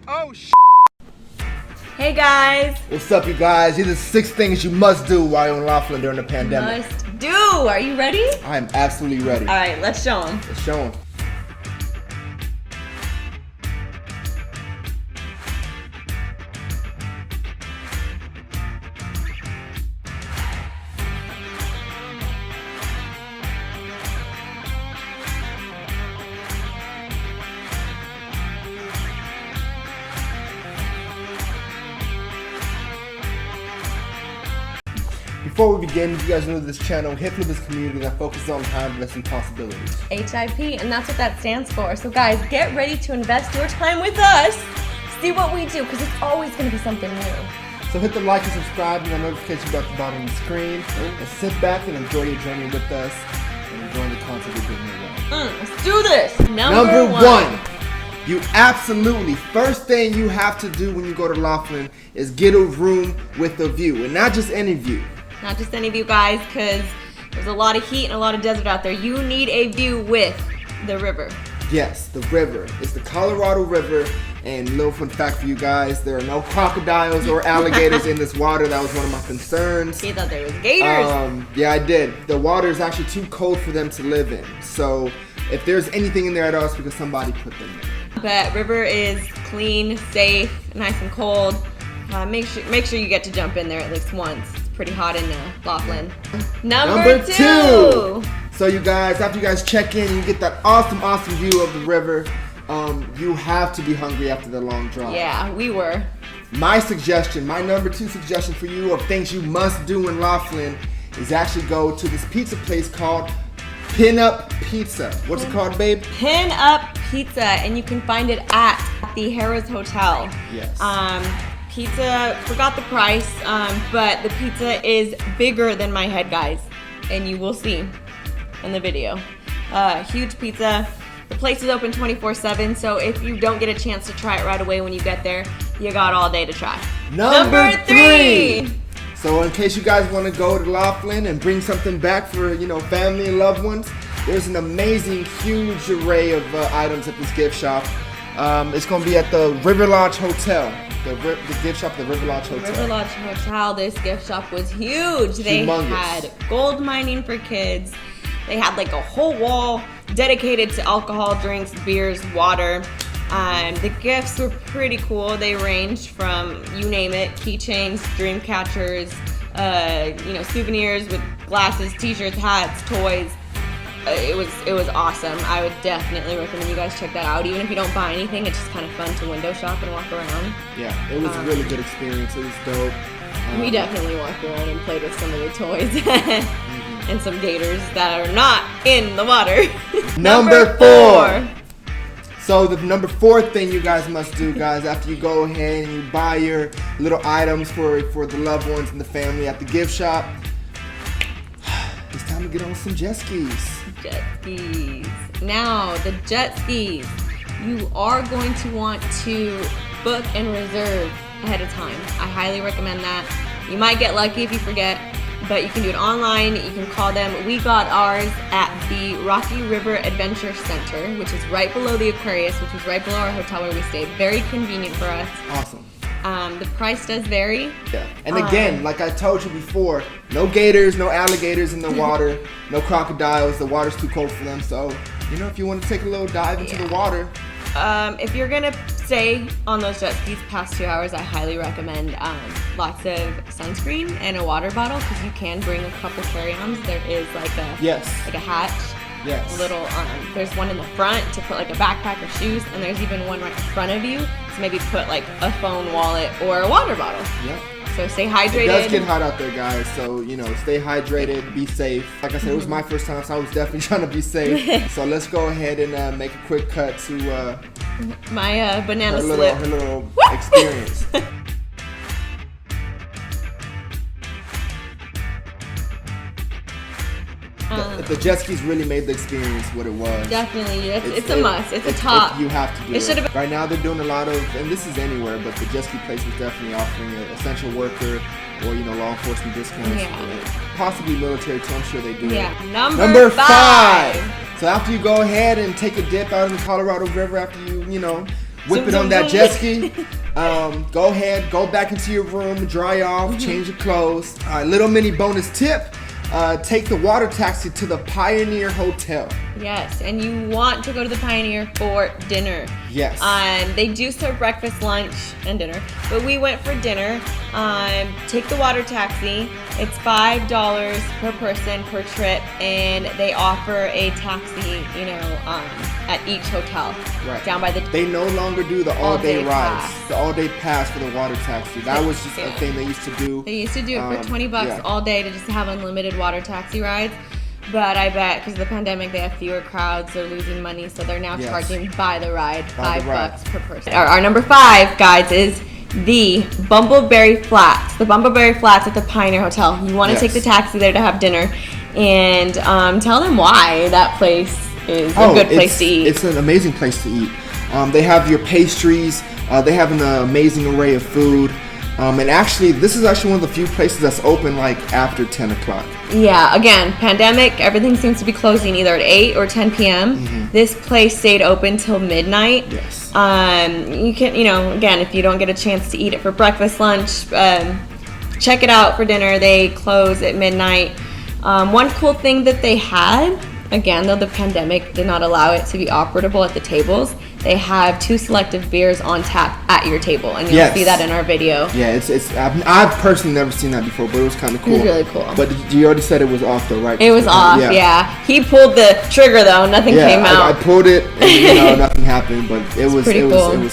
Oh, sh. Hey guys. What's up, you guys? These are 6 things you must do while you're in Laughlin during the pandemic. Must do. Are you ready? I am absolutely ready. All right, let's show them. Let's show them. Before we begin, if you guys know this channel, HipFlip is a community that focuses on time investing possibilities. HIP, and that's what that stands for. So guys, get ready to invest your time with us. See what we do, because it's always going to be something new. So hit the like and subscribe and the notification bell at the bottom of the screen. And sit back and enjoy your journey with us and enjoy the content we're bringing your way. Let's do this. Number one. You absolutely, first thing you have to do when you go to Laughlin is get a room with a view. And not just any view. Not just any of you guys, because there's a lot of heat and a lot of desert out there. You need a view with the river. Yes, the river. It's the Colorado River. And little fun fact for you guys, there are no crocodiles or alligators in this water. That was one of my concerns. You thought there was gators? Yeah, I did. The water is actually too cold for them to live in. So if there's anything in there at all, it's because somebody put them in. But river is clean, safe, nice and cold. Make sure you get to jump in there at least once. Pretty hot in Laughlin. Number two. So you guys, after you guys check in, you get that awesome view of the river. You have to be hungry after the long drive. Yeah, we were. My number 2 suggestion for you of things you must do in Laughlin is actually go to this pizza place called Pin Up Pizza. What's it called, babe? Pin Up Pizza, and you can find it at the Harrah's Hotel. Yes. Pizza, forgot the price, but the pizza is bigger than my head, guys, and you will see in the video. Huge pizza. The place is open 24/7, so if you don't get a chance to try it right away when you get there, you got all day to try. Number 3. So in case you guys want to go to Laughlin and bring something back for, family and loved ones, there's an amazing, huge array of items at this gift shop. It's going to be at the River Lodge Hotel. The gift shop at the River Lodge Hotel. River Lodge Hotel, this gift shop was huge. They had gold mining for kids. They had like a whole wall dedicated to alcohol, drinks, beers, water. The gifts were pretty cool. They ranged from, you name it, keychains, dream catchers, souvenirs with glasses, t-shirts, hats, toys. It was awesome. I would definitely recommend you guys check that out. Even if you don't buy anything, it's just kind of fun to window shop and walk around. Yeah, it was a really good experience. It was dope. We definitely walked around and played with some of the toys and some gators that are not in the water. Number 4. So the number 4 thing you guys must do, guys, after you go ahead and you buy your little items for the loved ones and the family at the gift shop, it's time to get on some jet skis. Jet skis. Now, the jet skis, you are going to want to book and reserve ahead of time. I highly recommend that. You might get lucky if you forget, but you can do it online. You can call them. We got ours at the Rocky River Adventure Center, which is right below the Aquarius, which was right below our hotel where we stayed. Very convenient for us. Awesome. The price does vary. Yeah. And again, like I told you before, no gators, no alligators in the water, no crocodiles. The water's too cold for them. So, if you want to take a little dive into the water. If you're going to stay on those jet skis past 2 hours, I highly recommend lots of sunscreen and a water bottle, because you can bring a couple carry-ons. There is like a hatch. Yes. There's one in the front to put like a backpack or shoes, and there's even one right in front of you to maybe put like a phone, wallet, or a water bottle. Yeah. So stay hydrated. It does get hot out there, guys. So, stay hydrated, be safe. Like I said, it was my first time, so I was definitely trying to be safe. So let's go ahead and make a quick cut to my banana slip. Her little experience. The jet skis really made the experience what it was. Definitely, it's a must. It's a top. You have to do it. Right now they're doing a lot of, and this is anywhere, but the jet ski place is definitely offering an essential worker or law enforcement discounts. Possibly military too. I'm sure they do. Yeah. Number 5. So after you go ahead and take a dip out in the Colorado River, after you whip it on that jet ski. Go ahead, go back into your room, dry off, change your clothes. Little mini bonus tip. Take the water taxi to the Pioneer Hotel. Yes, and you want to go to the Pioneer for dinner. Yes. They do serve breakfast, lunch, and dinner, but we went for dinner. Take the water taxi. It's $5 per person per trip, and they offer a taxi, at each hotel. Right. Down by the. They no longer do the all-day rides, pass. the all-day pass for the water taxi. That was just a thing they used to do. They used to do it for $20 all day to just have unlimited water taxi rides. But I bet because of the pandemic, they have fewer crowds. They're losing money, so they're now charging by the ride, $5 per person. Our number 5, guys, is the Bumbleberry Flats. The Bumbleberry Flats at the Pioneer Hotel. You want to take the taxi there to have dinner, and tell them why that place is a good place to eat. It's an amazing place to eat. They have your pastries. They have an amazing array of food. And actually, this is actually one of the few places that's open like after 10 o'clock. Yeah, again, pandemic, everything seems to be closing either at 8 or 10 p.m. This place stayed open till midnight. Yes. You can, again, if you don't get a chance to eat it for breakfast, lunch, check it out for dinner. They close at midnight. One cool thing that they had, again, though the pandemic did not allow it to be operable at the tables, they have 2 selective beers on tap at your table, and you'll see that in our video. Yeah, I've personally never seen that before, but it was kind of cool. It was really cool. But you already said it was off though, right? It was off, yeah. He pulled the trigger though, nothing came out. I pulled it, and nothing happened, but it was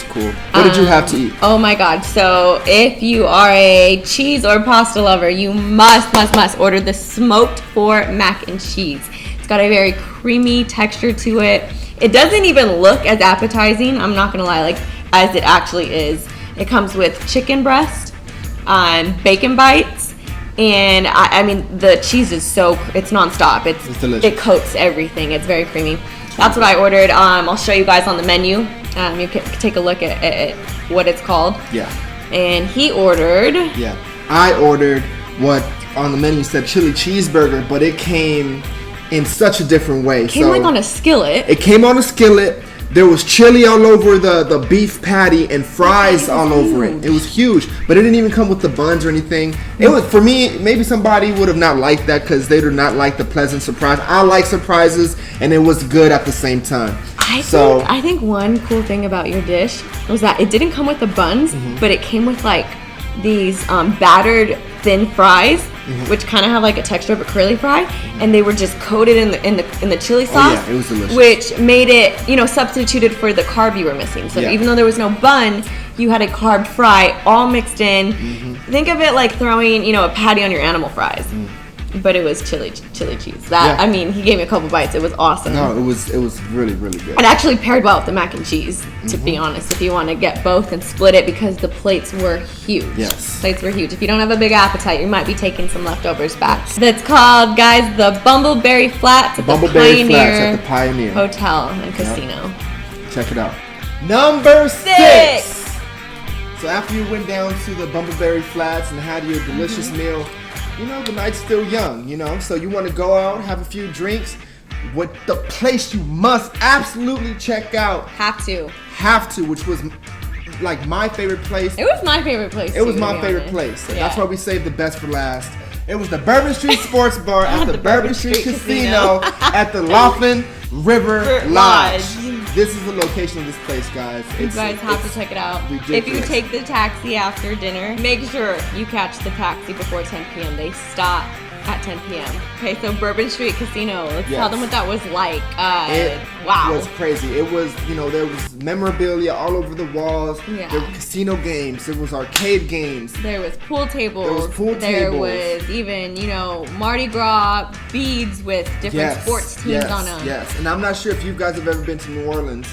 cool. What did you have to eat? Oh my God! So if you are a cheese or pasta lover, you must order the smoked for mac and cheese. It's got a very creamy texture to it. It doesn't even look as appetizing, I'm not gonna lie, as it actually is. It comes with chicken breast, bacon bites, and I mean the cheese is it's nonstop. It's delicious. It coats everything. It's very creamy. That's what I ordered. I'll show you guys on the menu. You can take a look at what it's called. Yeah. And he ordered. Yeah. I ordered what on the menu said chili cheeseburger, but it came in such a different way. It came on a skillet. It came on a skillet. There was chili all over the beef patty and fries all over it. It was huge, but it didn't even come with the buns or anything. It was, for me, maybe somebody would have not liked that because they do not like the pleasant surprise. I like surprises, and it was good at the same time. I think one cool thing about your dish was that it didn't come with the buns, but it came with these battered thin fries, which kind of have a texture of a curly fry, and they were just coated in the chili sauce. Yeah, it was delicious. Which made it substituted for the carb you were missing. So even though there was no bun, you had a carb fry all mixed in. Think of it like throwing a patty on your animal fries. But it was chili cheese. I mean, he gave me a couple bites. It was awesome. No, it was really, really good. It actually paired well with the mac and cheese, to be honest, if you want to get both and split it, because the plates were huge. Yes. Plates were huge. If you don't have a big appetite, you might be taking some leftovers back. That's called, guys, the Bumbleberry Flats at the Pioneer Hotel and Casino. Check it out. Number 6. So after you went down to the Bumbleberry Flats and had your delicious meal, the night's still young, so you want to go out, have a few drinks. What the place you must absolutely check out. Have to, which was my favorite place. It was my favorite place. It was my favorite place. So that's why we saved the best for last. It was the Bourbon Street Sports Bar at the Bourbon Street Casino at the Laughlin River Lodge. This is the location of this place, guys. You guys have to check it out. Ridiculous. If you take the taxi after dinner, make sure you catch the taxi before 10 p.m. They stop at 10 p.m. Okay, so Bourbon Street Casino. Let's tell them what that was like. Wow. It was crazy. It was, there was memorabilia all over the walls. Yeah. There were casino games. There was arcade games. There was pool tables. There was even, Mardi Gras beads with different sports teams on them. Yes, and I'm not sure if you guys have ever been to New Orleans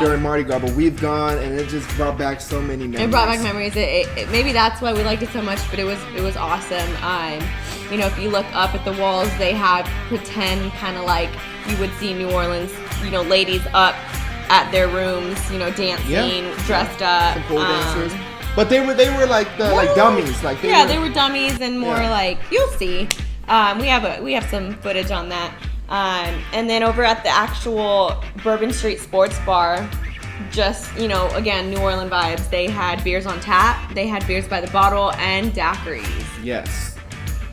during Mardi Gras, but we've gone, and it just brought back so many memories. It brought back memories. Maybe that's why we liked it so much, but it was awesome. If you look up at the walls, they have pretend kind of like you would see New Orleans, ladies up at their rooms, dancing, dressed up. Some pole dancers. But they were like dummies. They were dummies and more you'll see. We have some footage on that. And then over at the actual Bourbon Street Sports Bar, just, you know, again, New Orleans vibes. They had beers on tap, they had beers by the bottle, and daiquiris. Yes.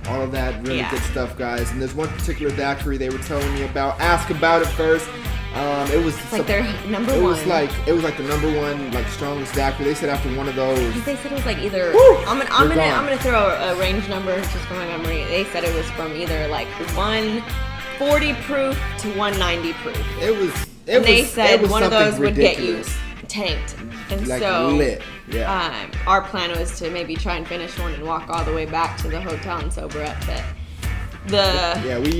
All of that really good stuff, guys. And there's one particular daiquiri they were telling me about. Ask about it first. It was like their number one. It was like the number one, like strongest daiquiri. They said after one of those. They said it was like either. I'm gonna throw a range number just from my memory. They said it was from either like 140 proof to 190 proof. They said one of those would get you tanked, and like so lit. Yeah. Our plan was to maybe try and finish one and walk all the way back to the hotel and sober up. But we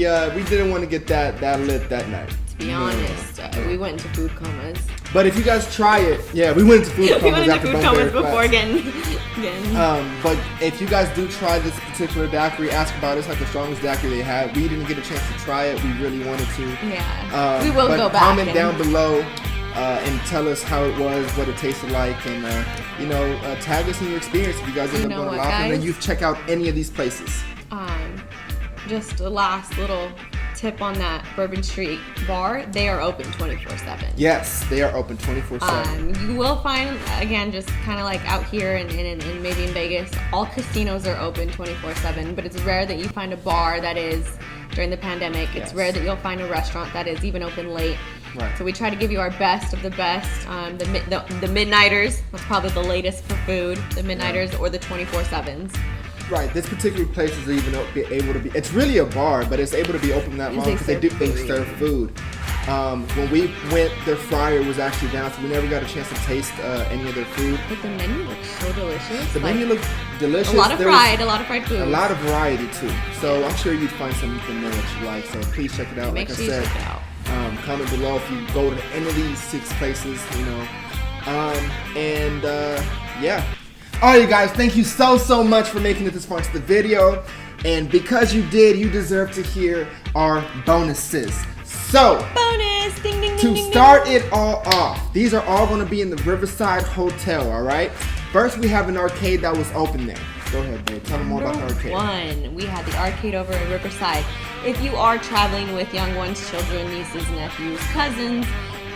didn't want to get that lit that night. To be honest, we went into food comas. But if you guys try it, we went into food comas. We went into food comas before getting. But if you guys do try this particular daiquiri, ask about it. It's like the strongest daiquiri they had. We didn't get a chance to try it. We really wanted to. Yeah. We will go back. Comment down below and tell us how it was, what it tasted like, and tag us in your experience if you guys end up going to Laughlin and you've checked out any of these places. Just a last little tip on that Bourbon Street bar, they are open 24/7. Yes, they are open 24/7. You will find, again, just kind of like out here and maybe in Vegas, all casinos are open 24/7, but it's rare that you find a bar that is, during the pandemic, it's rare that you'll find a restaurant that is even open late. Right. So we try to give you our best of the best. The midnighters, that's probably the latest for food, the midnighters or the 24/7s. Right, this particular place is even able to be, it's really a bar, but it's able to be open that long because they serve food. When we went, their fryer was actually down, so we never got a chance to taste any of their food. But the menu looks so delicious. The menu looked delicious. A lot of fried food. A lot of variety too. So I'm sure you'd find something there that you like. So please check it out. Make like sure I said, you check it out. Comment below if you go to any of these 6 places, Alright, you guys, thank you so much for making it this far into the video. And because you did, you deserve to hear our bonuses. So, bonus! Ding, ding, to start it all off, these are all going to be in the Riverside Hotel, alright? First, we have an arcade that was open there. Go ahead, babe. Tell them more about the arcade. We had the arcade over at Riverside. If you are traveling with young ones, children, nieces, nephews, cousins,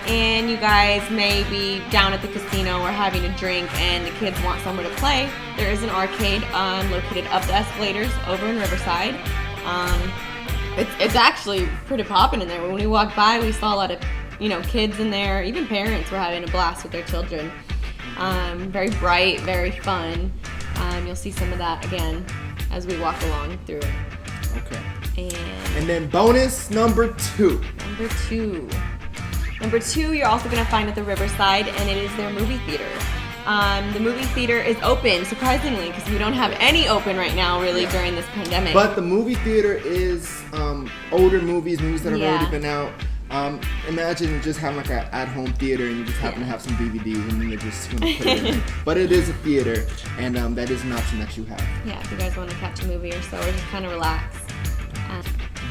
and you guys may be down at the casino or having a drink and the kids want somewhere to play, there is an arcade located up the escalators over in Riverside. It's actually pretty popping in there. When we walked by, we saw a lot of kids in there. Even parents were having a blast with their children. Very bright, very fun. You'll see some of that again as we walk along through it. Okay. And then bonus number 2. Number two, you're also going to find at the Riverside, and it is their movie theater. The movie theater is open, surprisingly, because we don't have any open right now, really, during this pandemic. But the movie theater is older movies that have already been out. Imagine just having like an at-home theater and you just happen to have some DVDs and then you're just going to put it in there. But it is a theater, and that is an option that you have. Yeah, if you guys want to catch a movie or so, or just kind of relax.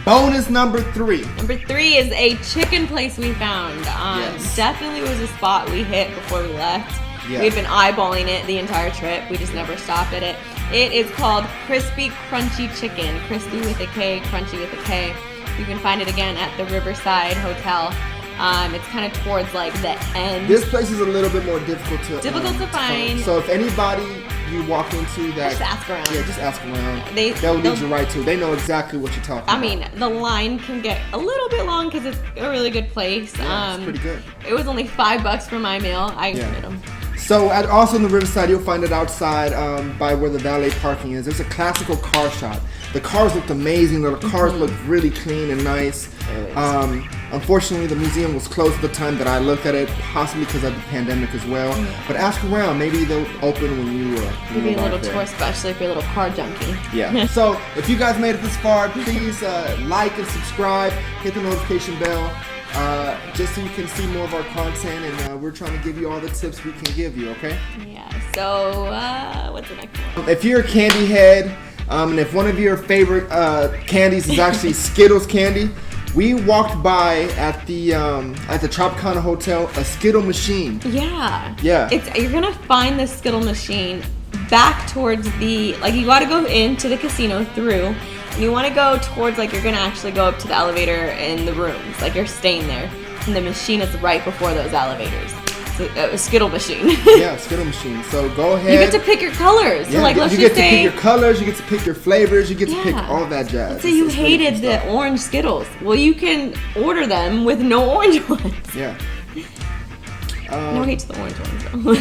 Bonus number 3. Number 3 is a chicken place we found. Definitely was a spot we hit before we left. Yes. We've been eyeballing it the entire trip. We just never stopped at it. It is called Crispy Crunchy Chicken. Crispy with a K, crunchy with a K. You can find it again at the Riverside Hotel. It's kind of towards like the end. This place is a little bit more difficult to find. So if anybody you walk into that, just ask around. Yeah, just ask around. They'll lead you right to. They know exactly what you're talking about. I mean, the line can get a little bit long because it's a really good place. Yeah, it's pretty good. It was only $5 for my meal. I enjoyed them. So also in the Riverside, you'll find it outside by where the valet parking is. There's a classical car shop. The cars looked amazing. The cars looked really clean and nice. Unfortunately, the museum was closed at the time that I looked at it, possibly because of the pandemic as well. But ask around. Maybe they'll open when you maybe a little tour, especially if you're a little car junkie. Yeah. So if you guys made it this far, please like and subscribe. Hit the notification bell. Just so you can see more of our content, and we're trying to give you all the tips we can give you, okay? Yeah, so what's the next one? If you're a candy head, and if one of your favorite candies is actually Skittles candy, we walked by at the Tropicana Hotel a Skittle machine. Yeah. Yeah. You're gonna find the Skittle machine back towards you gotta go into the casino through. You want to go towards, you're going to actually go up to the elevator in the rooms. You're staying there. And the machine is right before those elevators. a Skittle machine. Yeah, Skittle machine. So go ahead. You get to pick your colors. Yeah, so like, let's you just get to say, pick your colors. You get to pick your flavors. You get to pick all that jazz. Let's say you hated the orange Skittles. Well, you can order them with no orange ones. Yeah. No hate to the orange ones though.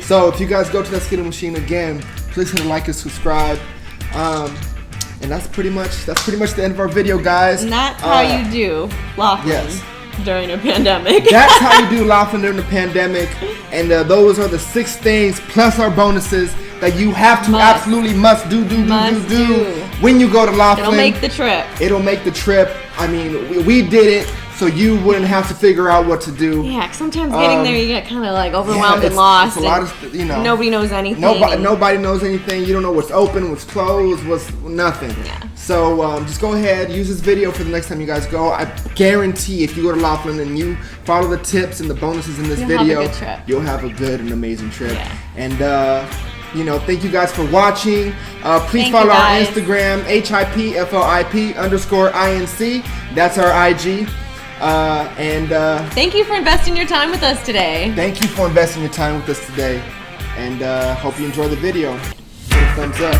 So if you guys go to that Skittle machine again, please hit a like and subscribe. And that's pretty much the end of our video, guys. And that's how you do Laughlin during a pandemic. That's how you do Laughlin during the pandemic. And those are the 6 things plus our bonuses that you have to absolutely must do when you go to Laughlin. It'll make the trip. It'll make the trip. I mean, we did it, so you wouldn't have to figure out what to do. Yeah, 'cause sometimes getting there you get kind of like overwhelmed and lost. It's a lot of, you know. Nobody knows anything. Nobody knows anything. You don't know what's open, what's closed, what's nothing. Yeah. So just go ahead, use this video for the next time you guys go. I guarantee if you go to Laughlin and you follow the tips and the bonuses in this video, you'll have a good and amazing trip. Yeah. And you know, thank you guys for watching. Please follow our Instagram, HIPFLIP_INC. That's our IG. Thank you for investing your time with us today. Thank you for investing your time with us today. And hope you enjoy the video. Give it a thumbs up.